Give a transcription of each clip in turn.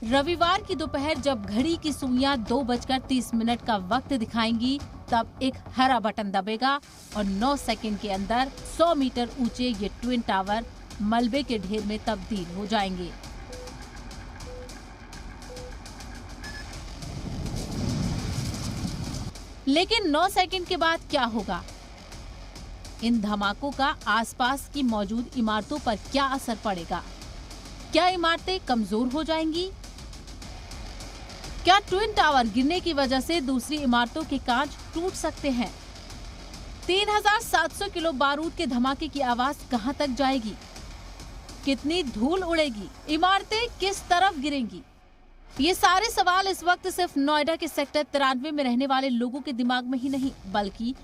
रविवार की दोपहर जब घड़ी की सुइयां 2:30 का वक्त दिखाएंगी, तब एक हरा बटन दबेगा और 9 सेकंड के अंदर 100 मीटर ऊंचे ये ट्विन टावर मलबे के ढेर में तब्दील हो जाएंगे। लेकिन 9 सेकंड के बाद क्या होगा? इन धमाकों का आसपास की मौजूद इमारतों पर क्या असर पड़ेगा? क्या इमारतें कमजोर हो जाएंगी? क्या ट्विन टावर गिरने की वजह से दूसरी इमारतों के कांच टूट सकते हैं? 3700 किलो बारूद के धमाके की आवाज कहां तक जाएगी? कितनी धूल उड़ेगी? इमारतें किस तरफ गिरेंगी? ये सारे सवाल इस वक्त सिर्फ नोएडा के सेक्टर 93 में रहने वाले लोगों के दिमाग में ही नहीं, बल्कि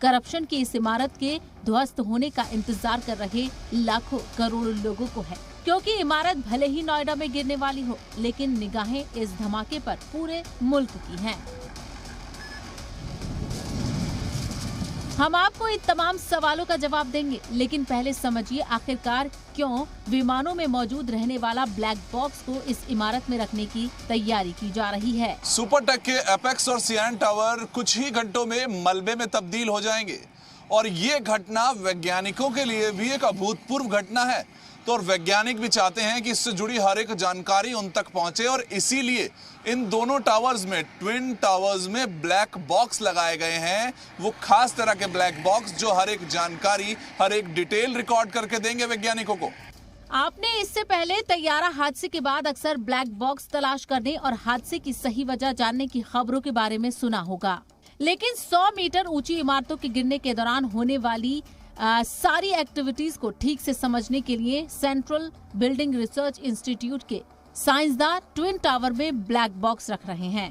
करप्शन की इस इमारत के ध्वस्त होने का इंतजार कर रहे लाखों करोड़ों लोगों को है। क्योंकि इमारत भले ही नोएडा में गिरने वाली हो, लेकिन निगाहें इस धमाके पर पूरे मुल्क की हैं। हम आपको इन तमाम सवालों का जवाब देंगे, लेकिन पहले समझिए आखिरकार क्यों विमानों में मौजूद रहने वाला ब्लैक बॉक्स को इस इमारत में रखने की तैयारी की जा रही है। सुपरटेक के एपेक्स और सियान टावर कुछ ही घंटों में मलबे में तब्दील हो जाएंगे और ये घटना वैज्ञानिकों के लिए भी एक अभूतपूर्व घटना है। तो और वैज्ञानिक भी चाहते हैं कि इससे जुड़ी हर एक जानकारी उन तक पहुंचे और इसीलिए इन दोनों टावर्स में, ट्विन टावर्स में ब्लैक बॉक्स लगाए गए हैं। वो खास तरह के ब्लैक बॉक्स जो हर एक जानकारी, हर एक डिटेल रिकॉर्ड करके देंगे वैज्ञानिकों को। आपने इससे पहले तैयारा हादसे के बाद अक्सर ब्लैक बॉक्स तलाश करने और हादसे की सही वजह जानने की खबरों के बारे में सुना होगा, लेकिन 100 मीटर ऊंची इमारतों के गिरने के दौरान होने वाली सारी एक्टिविटीज को ठीक से समझने के लिए सेंट्रल बिल्डिंग रिसर्च इंस्टीट्यूट के साइंसदान ट्विन टावर में ब्लैक बॉक्स रख रहे हैं।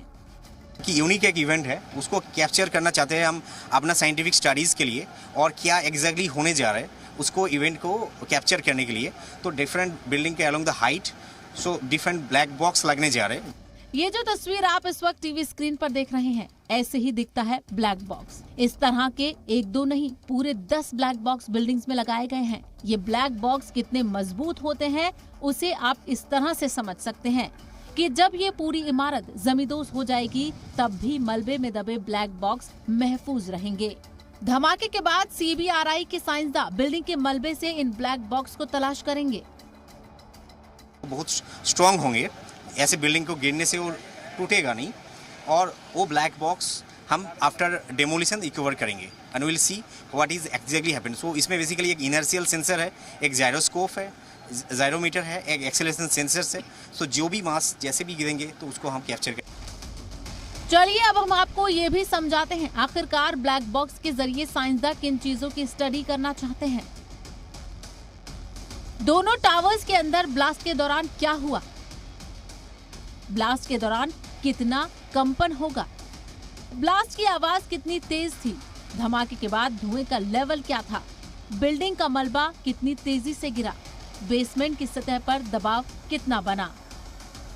कि यूनिक एक इवेंट है, उसको कैप्चर करना चाहते हैं हम अपना साइंटिफिक स्टडीज के लिए, और क्या एग्जैक्टली होने जा रहा है उसको इवेंट को कैप्चर करने के लिए। तो डिफरेंट बिल्डिंग के along the height so different black box लगने जा रहे हैं। ये जो तस्वीर आप इस वक्त टीवी स्क्रीन पर देख रहे हैं, ऐसे ही दिखता है ब्लैक बॉक्स। इस तरह के 1-2 नहीं, पूरे 10 ब्लैक बॉक्स बिल्डिंग्स में लगाए गए हैं। ये ब्लैक बॉक्स कितने मजबूत होते हैं उसे आप इस तरह से समझ सकते हैं कि जब ये पूरी इमारत जमींदोज हो जाएगी, तब भी मलबे में दबे ब्लैक बॉक्स महफूज रहेंगे। धमाके के बाद CBRI के साइंसदान बिल्डिंग के मलबे से इन ब्लैक बॉक्स को तलाश करेंगे। बहुत स्ट्रॉन्ग होंगे, ऐसे बिल्डिंग को गिरने से वो टूटेगा नहीं, और वो ब्लैक बॉक्स हम आफ्टर डेमोलिशन रिकवर करेंगे and will see what is exactly happened. So इसमें बेसिकली एक इनर्शियल सेंसर है, एक जायरोस्कोप है, जायरोमीटर है, एक एक्सेलरेशन सेंसर है। सो जो भी मास जैसे भी गिरेंगे तो उसको हम कैप्चर करेंगे। चलिए अब हम आपको ये भी समझाते हैं आखिरकार ब्लैक बॉक्स के जरिए साइंसदान किन चीजों की स्टडी करना चाहते हैं। दोनों टावर्स के अंदर ब्लास्ट के दौरान क्या हुआ? ब्लास्ट के दौरान कितना कंपन होगा? ब्लास्ट की आवाज कितनी तेज थी? धमाके के बाद धुएं का लेवल क्या था? बिल्डिंग का मलबा कितनी तेजी से गिरा? बेसमेंट की सतह पर दबाव कितना बना?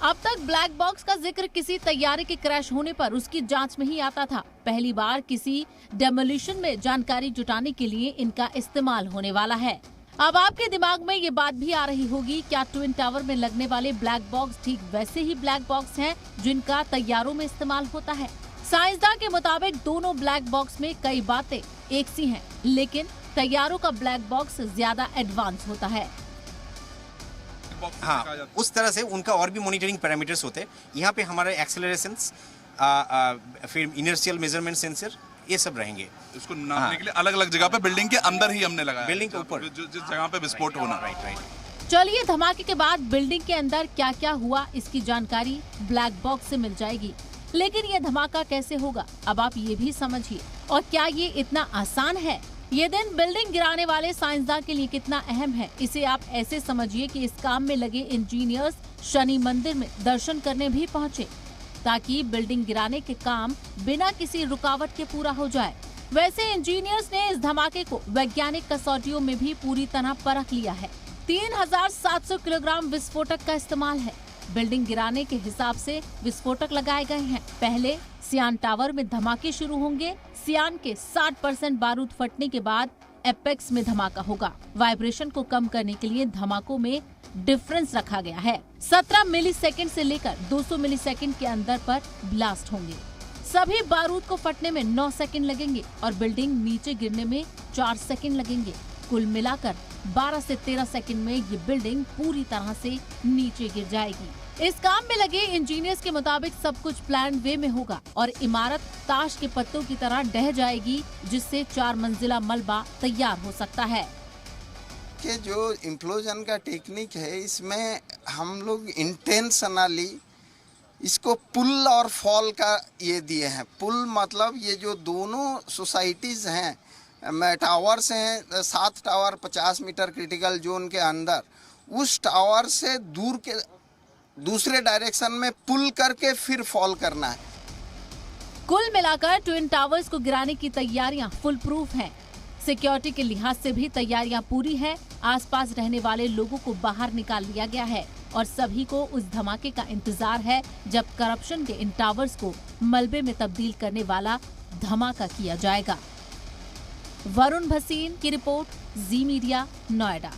अब तक ब्लैक बॉक्स का जिक्र किसी तैयारे के क्रैश होने पर उसकी जांच में ही आता था। पहली बार किसी डेमोलिशन में जानकारी जुटाने के लिए इनका इस्तेमाल होने वाला है। अब आपके दिमाग में ये बात भी आ रही होगी, क्या ट्विन टावर में लगने वाले ब्लैक बॉक्स ठीक वैसे ही ब्लैक बॉक्स हैं जिनका तैयारों में इस्तेमाल होता है? साइंसदान के मुताबिक दोनों ब्लैक बॉक्स में कई बातें एक सी हैं, लेकिन तैयारों का ब्लैक बॉक्स ज्यादा एडवांस होता है। हाँ, उस तरह से उनका और भी मॉनिटरिंग पैरामीटर्स होते हैं। यहाँ पे हमारे एक्सेलरेशंस, फिर इनर्शियल मेजरमेंट सेंसर, ये सब रहेंगे। इसको नापने के लिए अलग अलग जगह पे बिल्डिंग के अंदर ही हमने लगाया, बिल्डिंग के ऊपर जिस जगह पे विस्फोट होना। राइट। चलिए धमाके के बाद बिल्डिंग के अंदर क्या क्या हुआ इसकी जानकारी ब्लैक बॉक्स से मिल जाएगी, लेकिन ये धमाका कैसे होगा अब आप ये भी समझिए। और क्या ये इतना आसान है? ये दिन बिल्डिंग गिराने वाले साइंसदान के लिए कितना अहम है, इसे आप ऐसे समझिए कि इस काम में लगे इंजीनियर्स शनि मंदिर में दर्शन करने भी पहुँचे, ताकि बिल्डिंग गिराने के काम बिना किसी रुकावट के पूरा हो जाए। वैसे इंजीनियर्स ने इस धमाके को वैज्ञानिक कसौटियों में भी पूरी तरह परख लिया है। 3700 किलोग्राम विस्फोटक का इस्तेमाल है। बिल्डिंग गिराने के हिसाब से विस्फोटक लगाए गए हैं। पहले सियान टावर में धमाके शुरू होंगे। सियान के 60% बारूद फटने के बाद एपेक्स में धमाका होगा। वाइब्रेशन को कम करने के लिए धमाकों में डिफरेंस रखा गया है। 17 मिलीसेकंड से लेकर 200 मिलीसेकंड के अंदर पर ब्लास्ट होंगे। सभी बारूद को फटने में 9 सेकंड लगेंगे और बिल्डिंग नीचे गिरने में 4 सेकंड लगेंगे। कुल मिलाकर 12 से 13 सेकंड में ये बिल्डिंग पूरी तरह से नीचे गिर जाएगी। इस काम में लगे इंजीनियर्स के मुताबिक सब कुछ प्लान वे में होगा और इमारत ताश के पत्तों की तरह ढह जाएगी, जिससे 4 मंजिला मलबा तैयार हो सकता है। कि जो इम्प्लोजन का टेक्निक है, इसमें हम लोग इंटेंशनली इसको पुल और फॉल का ये दिए हैं। पुल मतलब ये जो दोनों सोसाइटीज़ हैं, टावर्स हैं, 7 टावर 50 मीटर क्रिटिकल जोन के अंदर, उस टावर से दूर के दूसरे डायरेक्शन में पुल करके फिर फॉल करना है। कुल मिलाकर ट्विन टावर्स को गिराने की तैयारियां फुल प्रूफ हैं। सिक्योरिटी के लिहाज से भी तैयारियां पूरी हैं। आसपास रहने वाले लोगों को बाहर निकाल लिया गया है और सभी को उस धमाके का इंतजार है जब करप्शन के इन टावर्स को मलबे में तब्दील करने वाला धमाका किया जाएगा। वरुण भसीन की रिपोर्ट, जी मीडिया, नोएडा।